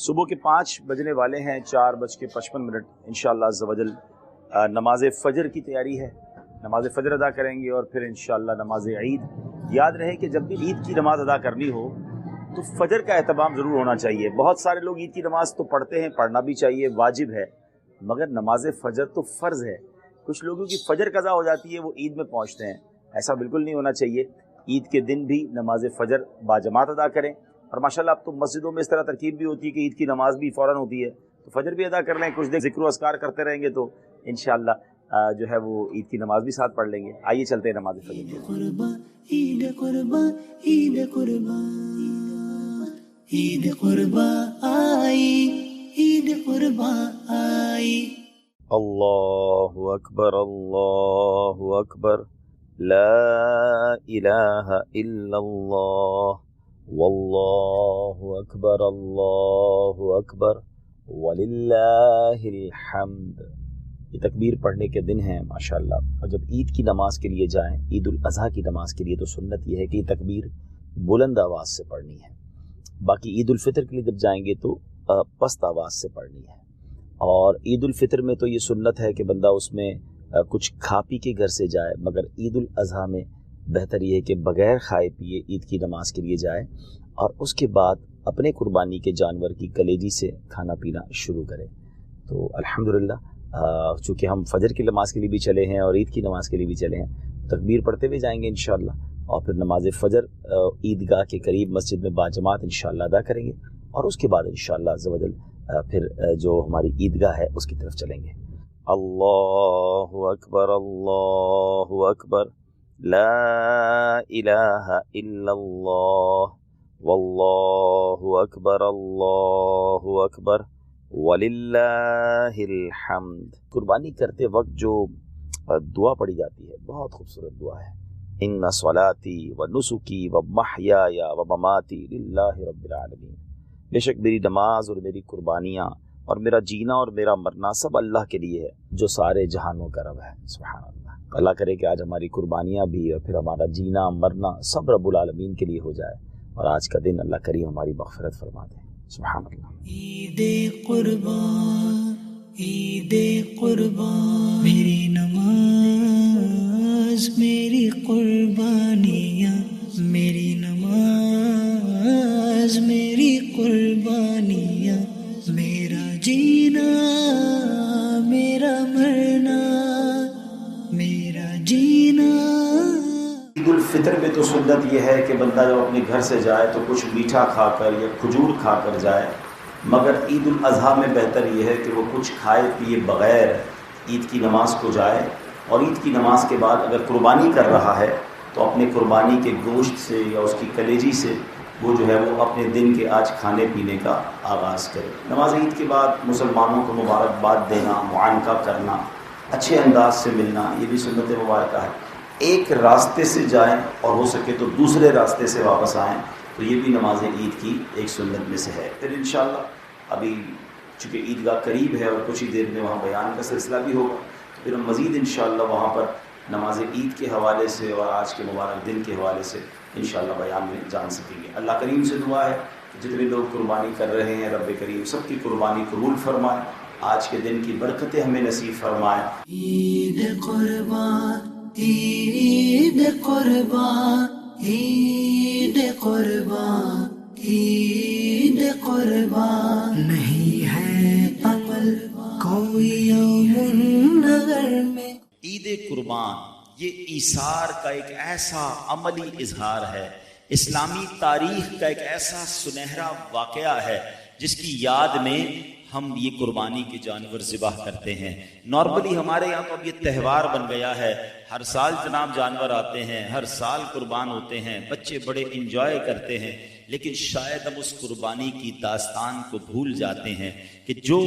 صبح کے 5 بجنے والے ہیں، 4:55 انشاءاللہ عز و جل نماز فجر کی تیاری ہے. نماز فجر ادا کریں گے اور پھر انشاءاللہ نماز عید. یاد رہے کہ جب بھی عید کی نماز ادا کرنی ہو تو فجر کا اہتمام ضرور ہونا چاہیے. بہت سارے لوگ عید کی نماز تو پڑھتے ہیں، پڑھنا بھی چاہیے، واجب ہے، مگر نماز فجر تو فرض ہے. کچھ لوگوں کی فجر قضا ہو جاتی ہے، وہ عید میں پہنچتے ہیں. ایسا بالکل نہیں ہونا چاہیے. عید کے دن بھی نماز فجر باجماعت ادا کریں. اور ماشاءاللہ اب تو مسجدوں میں اس طرح ترکیب بھی ہوتی ہے کہ عید کی نماز بھی فوراً ہوتی ہے، تو فجر بھی ادا کر لیں. کچھ دیر ذکر و اذکار کرتے رہیں گے تو انشاءاللہ جو ہے وہ عید کی نماز بھی ساتھ پڑھ لیں گے. آئیے چلتے ہیں نماز فجر کی. عید قربان عید قربان عید قربان آئی عید قربان آئی. اللہ اکبر لا الہ الا اللہ واللہ اکبر وللہ الحمد. یہ تکبیر پڑھنے کے دن ہیں ماشاءاللہ. اور جب عید کی نماز کے لیے جائیں، عید الاضحیٰ کی نماز کے لیے، تو سنت یہ ہے کہ یہ تکبیر بلند آواز سے پڑھنی ہے. باقی عید الفطر کے لیے جب جائیں گے تو پست آواز سے پڑھنی ہے. اور عید الفطر میں تو یہ سنت ہے کہ بندہ اس میں کچھ کھا پی کے گھر سے جائے، مگر عید الاضحیٰ میں بہتر یہ ہے کہ بغیر کھائے پیے عید کی نماز کے لیے جائے اور اس کے بعد اپنے قربانی کے جانور کی کلیجی سے کھانا پینا شروع کرے. تو الحمدللہ چونکہ ہم فجر کی نماز کے لیے بھی چلے ہیں اور عید کی نماز کے لیے بھی چلے ہیں، تکبیر پڑھتے ہوئے جائیں گے انشاءاللہ. اور پھر نماز فجر عیدگاہ کے قریب مسجد میں باجماعت انشاءاللہ ادا کریں گے اور اس کے بعد انشاءاللہ عز و جل پھر جو ہماری عیدگاہ ہے اس کی طرف چلیں گے. اللہ اکبر لا الہ الا اللہ واللہ اکبر وللہ الحمد. قربانی کرتے وقت جو دعا پڑھی جاتی ہے بہت خوبصورت دعا ہے. ان صلاتی و نسکی و محیای و مماتی للہ رب العالمین. بے شک میری نماز اور میری قربانیاں اور میرا جینا اور میرا مرنا سب اللہ کے لیے ہے جو سارے جہانوں کا رب ہے. سبحان اللہ. اللہ کرے کہ آج ہماری قربانیاں بھی اور پھر ہمارا جینا مرنا سب رب العالمین کے لیے ہو جائے اور آج کا دن اللہ کریم ہماری مغفرت فرما دے. سبحان اللہ. عید قربان عید قربان میری نماز میری قربانیاں میری نماز میری قربانیاں میرا جینا میرا مرنا میرا جینا. عید الفطر میں تو سنت یہ ہے کہ بندہ جب اپنے گھر سے جائے تو کچھ میٹھا کھا کر یا کھجور کھا کر جائے، مگر عید الاضحیٰ میں بہتر یہ ہے کہ وہ کچھ کھائے پیے بغیر عید کی نماز کو جائے. اور عید کی نماز کے بعد اگر قربانی کر رہا ہے تو اپنے قربانی کے گوشت سے یا اس کی کلیجی سے وہ جو ہے وہ اپنے دن کے آج کھانے پینے کا آغاز کرے. نماز عید کے بعد مسلمانوں کو مبارکباد دینا، معانقہ کرنا، اچھے انداز سے ملنا، یہ بھی سنت مبارکہ ہے. ایک راستے سے جائیں اور ہو سکے تو دوسرے راستے سے واپس آئیں، تو یہ بھی نماز عید کی ایک سنت میں سے ہے. پھر انشاءاللہ ابھی چونکہ عیدگاہ قریب ہے اور کچھ ہی دیر میں وہاں بیان کا سلسلہ بھی ہوگا، تو پھر ہم مزید انشاءاللہ وہاں پر نماز عید کے حوالے سے اور آج کے مبارک دن کے حوالے سے انشاءاللہ بیان میں جان سکیں گے. اللہ کریم سے دعا ہے کہ جتنے لوگ قربانی کر رہے ہیں رب کریم سب کی قربانی قبول فرمائے، آج کے دن کی برکتیں ہمیں نصیب فرمائے. عید قربان عید قربان عید قربان عید قربان نہیں ہے عمل کوئی یوم نگر میں. عید قربان یہ ایثار کا ایک ایسا عملی اظہار ہے، اسلامی تاریخ کا ایک ایسا سنہرا واقعہ ہے جس کی یاد میں ہم یہ قربانی کے جانور ذبح کرتے ہیں. نارملی ہمارے یہاں تو اب یہ تہوار بن گیا ہے، ہر سال جناب جانور آتے ہیں، ہر سال قربان ہوتے ہیں، بچے بڑے انجوائے کرتے ہیں، لیکن شاید ہم اس قربانی کی داستان کو بھول جاتے ہیں کہ جو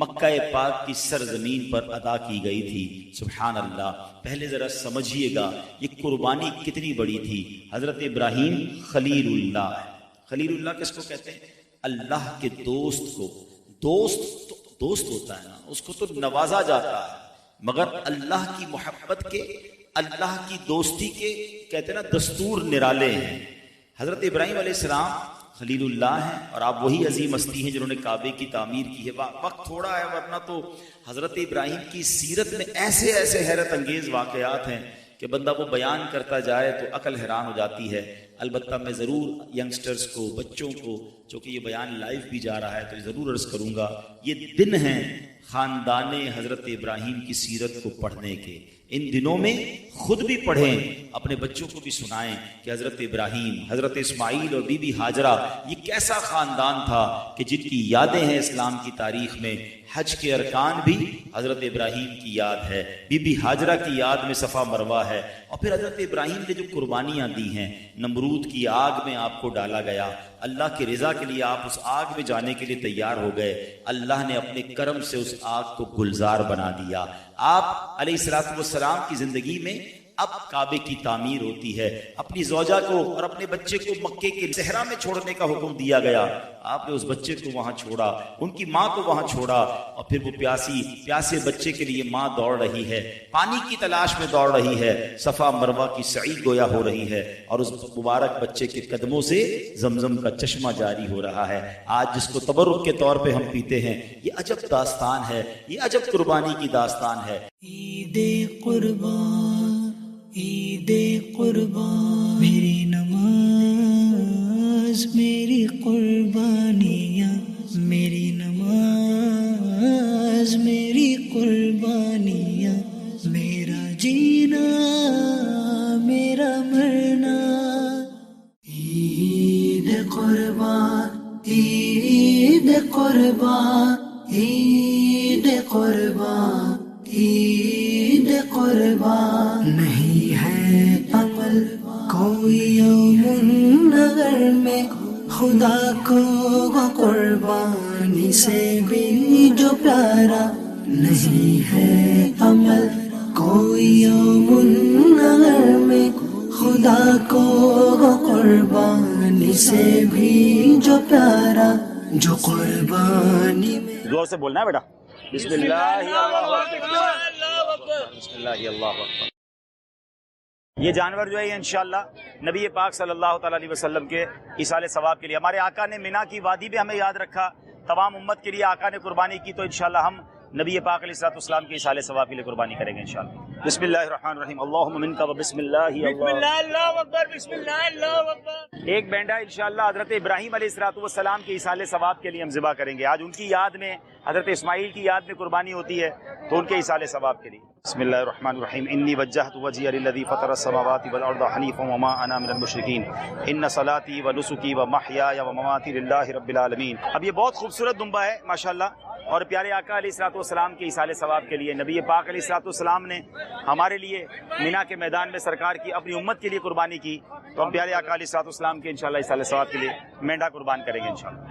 مکہ پاک کی سرزمین پر ادا کی گئی تھی. سبحان اللہ. پہلے ذرا سمجھیے گا یہ قربانی کتنی بڑی تھی. حضرت ابراہیم خلیل اللہ، خلیل اللہ کس کو کہتے ہیں؟ اللہ کے دوست کو. دوست ہوتا ہے نا، اس کو تو نوازا جاتا ہے، مگر اللہ کی محبت کے، اللہ کی دوستی کے کہتے ہیں نا دستور نرالے ہیں. حضرت ابراہیم علیہ السلام خلیل اللہ ہیں اور آپ وہی عظیم ہستی ہیں جنہوں نے کعبے کی تعمیر کی ہے. وقت تھوڑا ہے ورنہ تو حضرت ابراہیم کی سیرت میں ایسے ایسے حیرت انگیز واقعات ہیں کہ بندہ وہ بیان کرتا جائے تو عقل حیران ہو جاتی ہے. البتہ میں ضرور ینگسٹرز کو، بچوں کو، چونکہ یہ بیان لائیو بھی جا رہا ہے تو ضرور عرض کروں گا، یہ دن ہیں خاندان حضرت ابراہیم کی سیرت کو پڑھنے کے. ان دنوں میں خود بھی پڑھیں، اپنے بچوں کو بھی سنائیں کہ حضرت ابراہیم، حضرت اسماعیل اور بی بی ہاجرہ یہ کیسا خاندان تھا کہ جن کی یادیں ہیں اسلام کی تاریخ میں. حج کے ارکان بھی حضرت ابراہیم کی یاد ہے، بی بی ہاجرہ کی یاد میں صفا مروہ ہے. اور پھر حضرت ابراہیم نے جو قربانیاں دی ہیں، نمرود کی آگ میں آپ کو ڈالا گیا، اللہ کی رضا کے لیے آپ اس آگ میں جانے کے لیے تیار ہو گئے، اللہ نے اپنے کرم سے اس آگ کو گلزار بنا دیا. آپ علیہ الصلوۃ والسلام کی زندگی میں اب کعبے کی تعمیر ہوتی ہے. اپنی زوجہ کو اور اپنے بچے کو مکے کے صحرا میں چھوڑنے کا حکم دیا گیا، آپ نے اس بچے کو وہاں چھوڑا، ان کی ماں کو وہاں چھوڑا، اور پھر وہ پیاسے بچے کے لیے ماں دوڑ رہی ہے، پانی کی تلاش میں دوڑ رہی ہے، صفا مروہ کی سعی گویا ہو رہی ہے، اور اس مبارک بچے کے قدموں سے زمزم کا چشمہ جاری ہو رہا ہے. آج جس کو تبرک کے طور پہ ہم پیتے ہیں، یہ عجب داستان ہے، یہ عجب قربانی کی داستان ہے. عید قربان، عید قربان، میری نماز میری قربانیاں، میری نماز میری قربانیاں، میرا جینا میرا مرنا. عید قربان، عید قربان، عید قربان، عید قربان. نہیں ہے عمل کوئی یوم نگر میں خدا کو قربانی سے بھی جو پیارا. نہیں ہے عمل کوئی یوم نگر میں خدا کو قربانی سے بھی جو پیارا، جو قربانی میں. زور سے بولنا ہے بیٹا. بسم اللہ اللہ اکبر، بسم اللہ اللہ اکبر. یہ جانور جو ہے یہ انشاءاللہ نبی پاک صلی اللہ تعالیٰ علیہ وسلم کے ایصال ثواب کے لیے، ہمارے آقا نے مینا کی وادی بھی ہمیں یاد رکھا، تمام امت کے لیے آقا نے قربانی کی، تو انشاءاللہ ہم نبی پاک علیہ الصلوۃ والسلام کے ایصال ثواب کے لیے قربانی کریں گے انشاءاللہ. بسم اللہ الرحمن الرحیم. اللہم منک و بسم اللہ اللہ اکبر، بسم اللہ اللہ اکبر. ایک بینڈا انشاءاللہ حضرت ابراہیم علیہ الصلوۃ والسلام کے ایصال ثواب کے لیے ہم ذبح کریں گے. آج ان کی یاد میں، حضرت اسماعیل کی یاد میں قربانی ہوتی ہے، تو ان کے ایصال ثواب کے لیے. بسم اللہ الرحمن الرحیم. انی وجہت وجہی للذی فطر السماوات والارض حنیفا وما انا من المشرکین ان صلاتی ونسکی ومحیای ومماتی للہ رب العالمین. اب یہ بہت خوبصورت دمبا ہے ماشاءاللہ، اور پیارے آقا علیہ الصلوۃ والسلام کے ایصال ثواب کے لیے نبی پاک علیہ الصلوۃ والسلام نے ہمارے لیے مینا کے میدان میں سرکار کی اپنی امت کے لیے قربانی کی، تو ہم پیارے آقا علیہ الصلوۃ والسلام کے انشاءاللہ ایصال ثواب کے لیے مینڈا قربان کریں گے انشاءاللہ.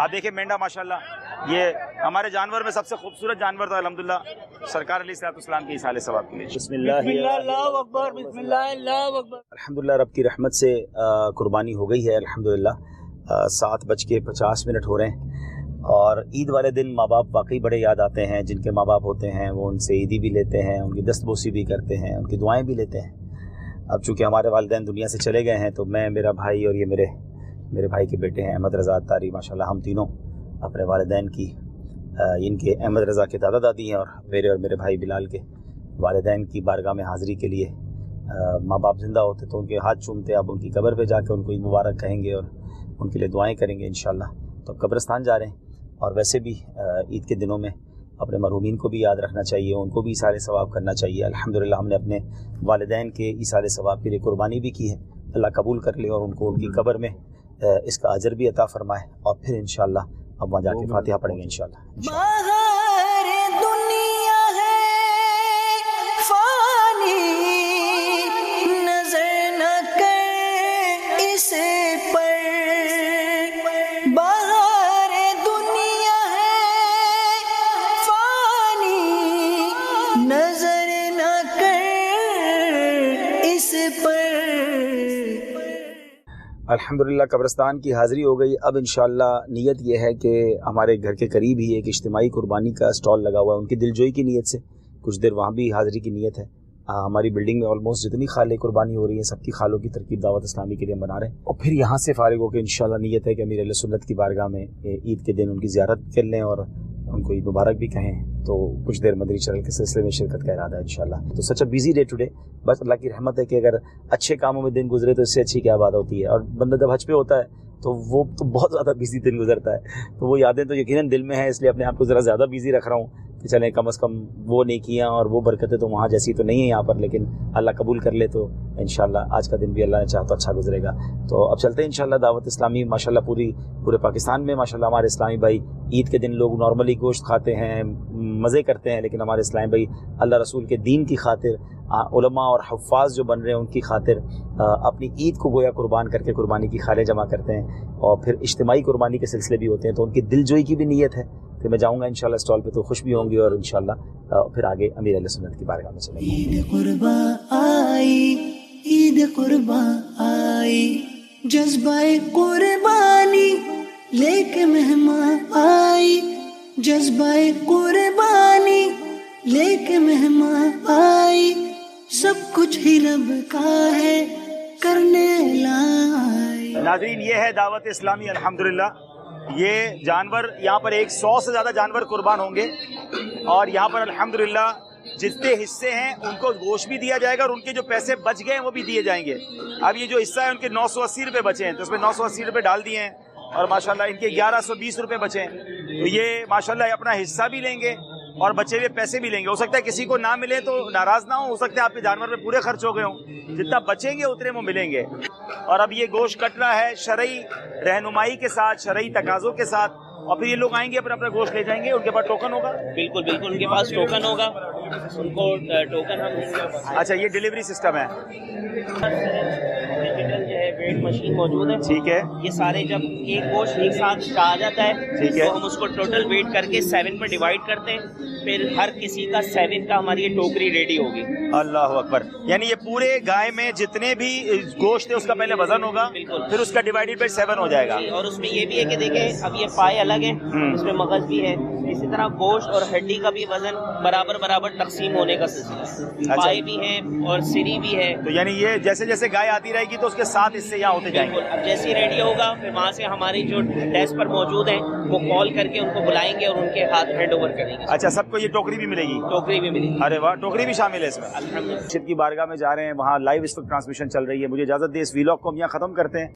آپ دیکھیں مینڈا ماشاءاللہ یہ ہمارے جانور میں سب سے خوبصورت جانور تھا الحمدللہ، سرکار علیہ الصلوۃ والسلام کے ایصال ثواب کے لیے. بسم اللہ اللہ اکبر، بسم اللہ اللہ اکبر. الحمدللہ رب کی رحمت سے قربانی ہو گئی ہے الحمدللہ. 7:50 ہو رہے ہیں، اور عید والے دن ماں باپ واقعی بڑے یاد آتے ہیں. جن کے ماں باپ ہوتے ہیں وہ ان سے عیدی بھی لیتے ہیں، ان کی دست بوسی بھی کرتے ہیں، ان کی دعائیں بھی لیتے ہیں. اب چونکہ ہمارے والدین دنیا سے چلے گئے ہیں، تو میں، میرا بھائی اور یہ میرے بھائی کے بیٹے ہیں احمد رضا اتاری، ماشاءاللہ ہم تینوں اپنے والدین کی، ان کے احمد رضا کے دادا دادی ہیں، اور میرے بھائی بلال کے والدین کی بارگاہ میں حاضری کے لیے. ماں باپ زندہ ہوتے تو ان کے ہاتھ چومتے، اب ان کی قبر پہ جا کے ان کو عید مبارک کہیں گے اور ان کے لیے دعائیں کریں گے انشاءاللہ. تو قبرستان جا رہے ہیں، اور ویسے بھی عید کے دنوں میں اپنے مرحومین کو بھی یاد رکھنا چاہیے، ان کو بھی ایصال ثواب کرنا چاہیے. الحمدللہ ہم نے اپنے والدین کے ایصال ثواب کے لیے قربانی بھی کی ہے، اللہ قبول کر لے اور ان کو ان کی قبر میں اس کا اجر بھی عطا فرمائے. اور پھر انشاءاللہ اب وہاں جا کے فاتحہ پڑھیں گے انشاءاللہ. باہر دنیا ہے فانی، نظر نہ کر اسے پر. باہر دنیا ہے فانی، نظر نہ کر اس پر. الحمدللہ قبرستان کی حاضری ہو گئی. اب انشاءاللہ نیت یہ ہے کہ ہمارے گھر کے قریب ہی ایک اجتماعی قربانی کا اسٹال لگا ہوا ہے، ان کی دلجوئی کی نیت سے کچھ دیر وہاں بھی حاضری کی نیت ہے. ہماری بلڈنگ میں آلموسٹ جتنی خالیں قربانی ہو رہی ہیں سب کی خالوں کی ترکیب دعوت اسلامی کے لیے ہم بنا رہے ہیں، اور پھر یہاں سے فارغ ہو کے انشاءاللہ نیت ہے کہ امیر اہل سنت کی بارگاہ میں عید کے دن ان کی زیارت کر لیں اور ان کو عید مبارک بھی کہیں، تو کچھ دیر مدنی چینل کے سلسلے میں شرکت کا ارادہ ہے انشاءاللہ. تو سچ اے بیزی ڈے ٹوڈے، بس اللہ کی رحمت ہے کہ اگر اچھے کاموں میں دن گزرے تو اس سے اچھی کیا بات ہوتی ہے، اور بندہ جب حج پہ ہوتا ہے تو وہ تو بہت زیادہ بیزی دن گزرتا ہے، تو وہ یادیں تو یقیناً دل میں ہیں، اس لیے اپنے آپ کو ذرا زیادہ بیزی رکھ رہا ہوں کہ چلیں کم از کم وہ نیکیاں اور وہ برکتیں تو وہاں جیسی تو نہیں ہیں یہاں پر، لیکن اللہ قبول کر لے تو انشاءاللہ آج کا دن بھی اللہ نے چاہا تو اچھا گزرے گا. تو اب چلتے ہیں انشاءاللہ دعوت اسلامی ماشاءاللہ پورے پاکستان میں ماشاءاللہ ہمارے اسلامی بھائی عید کے دن لوگ نارملی گوشت کھاتے ہیں، مزے کرتے ہیں، لیکن ہمارے اسلامی بھائی اللہ رسول کے دین کی خاطر، علماء اور حفاظ جو بن رہے ہیں ان کی خاطر اپنی عید کو گویا قربان کر کے قربانی کی خالیں جمع کرتے ہیں، اور پھر اجتماعی قربانی کے سلسلے بھی ہوتے ہیں. تو ان کی دل جوئی کی بھی نیت ہے کہ میں جاؤں گا انشاءاللہ اسٹال پہ، تو خوش بھی ہوں گی، اور انشاءاللہ پھر آگے امیر اہل سنت کی بارگاہ میں چلیں گے. عید قرباں آئی، عید قرباں آئی، جذبہ قربانی لے کے مہمان آئی، جذبہ قربانی لے کے مہمان آئی، سب کچھ ہی رب کا ہے کرنے لائی. ناظرین، یہ ہے دعوت اسلامی. الحمدللہ یہ جانور یہاں پر 100 سے زیادہ جانور قربان ہوں گے، اور یہاں پر الحمدللہ جتنے حصے ہیں ان کو گوشت بھی دیا جائے گا، اور ان کے جو پیسے بچ گئے ہیں وہ بھی دیے جائیں گے. اب یہ جو حصہ ہے ان کے 980 روپے بچے ہیں، تو اس میں 980 روپے ڈال دیے ہیں، اور ماشاءاللہ ان کے 1120 روپے بچے ہیں. تو یہ ماشاءاللہ اپنا حصہ بھی لیں گے اور بچے ہوئے پیسے بھی لیں گے. ہو سکتا ہے کسی کو نہ ملے تو ناراض نہ ہو سکتا ہے آپ کے جانور میں پورے خرچ ہو گئے ہوں، جتنا بچیں گے اتنے وہ ملیں گے. اور اب یہ گوشت کٹ رہا ہے شرعی رہنمائی کے ساتھ، شرعی تقاضوں کے ساتھ، اور پھر یہ لوگ آئیں گے اپنا گوشت لے جائیں گے. ان کے پاس ٹوکن ہوگا؟ بالکل ان کے پاس ٹوکن ہوگا، ان کو ٹوکن ہم دیں گے. اچھا، یہ ڈیلیوری سسٹم ہے. ڈیجیٹل جو ہے ویٹ مشین موجود ہے. ٹھیک ہے. یہ سارے جب ایک گوشت ایک ساتھ آ جاتا ہے، ٹھیک ہے، تو ہم اس کو ٹوٹل ویٹ کر کے 7 پر ڈیوائڈ کرتے ہیں، پھر ہر کسی کا 7 کا ہماری یہ ٹوکری ریڈی ہوگی. اللہ اکبر. یعنی یہ پورے گائے میں جتنے بھی گوشت ہے اس کا پہلے وزن ہوگا، پھر اس کا ڈیوائڈیڈ بائی 7 ہو جائے گا. اور اس میں یہ بھی ہے کہ دیکھیں اب یہ پائے الگ ہیں، اس میں مغز بھی ہے، اسی طرح گوشت اور ہڈی کا بھی وزن برابر تقسیم ہونے کا سلسلہ. پائے بھی ہیں اور سری بھی ہے. تو یعنی یہ جیسے جیسے گائے آتی رہے گی تو اس کے 7 حصے یہاں ہوتے جائیں گے. اب جیسے ریڈی ہوگا پھر وہاں سے ہماری جو ڈیسک پر موجود ہیں وہ کال کر کے ان کو بلائیں گے اور ان کے ہاتھ ہینڈ اوور کریں گے. اچھا، سب کو یہ ٹوکری بھی ملے گی؟ ٹوکری بھی ملے گی. ارے واہ، ٹوکری بھی شامل ہے اس میں. الحمدللہ. مرشد کی بارگاہ میں جا رہے ہیں، وہاں لائیو اس وقت ٹرانسمیشن چل رہی ہے. مجھے اجازت دے اس ویلاگ کو ہم یہاں ختم کرتے ہیں.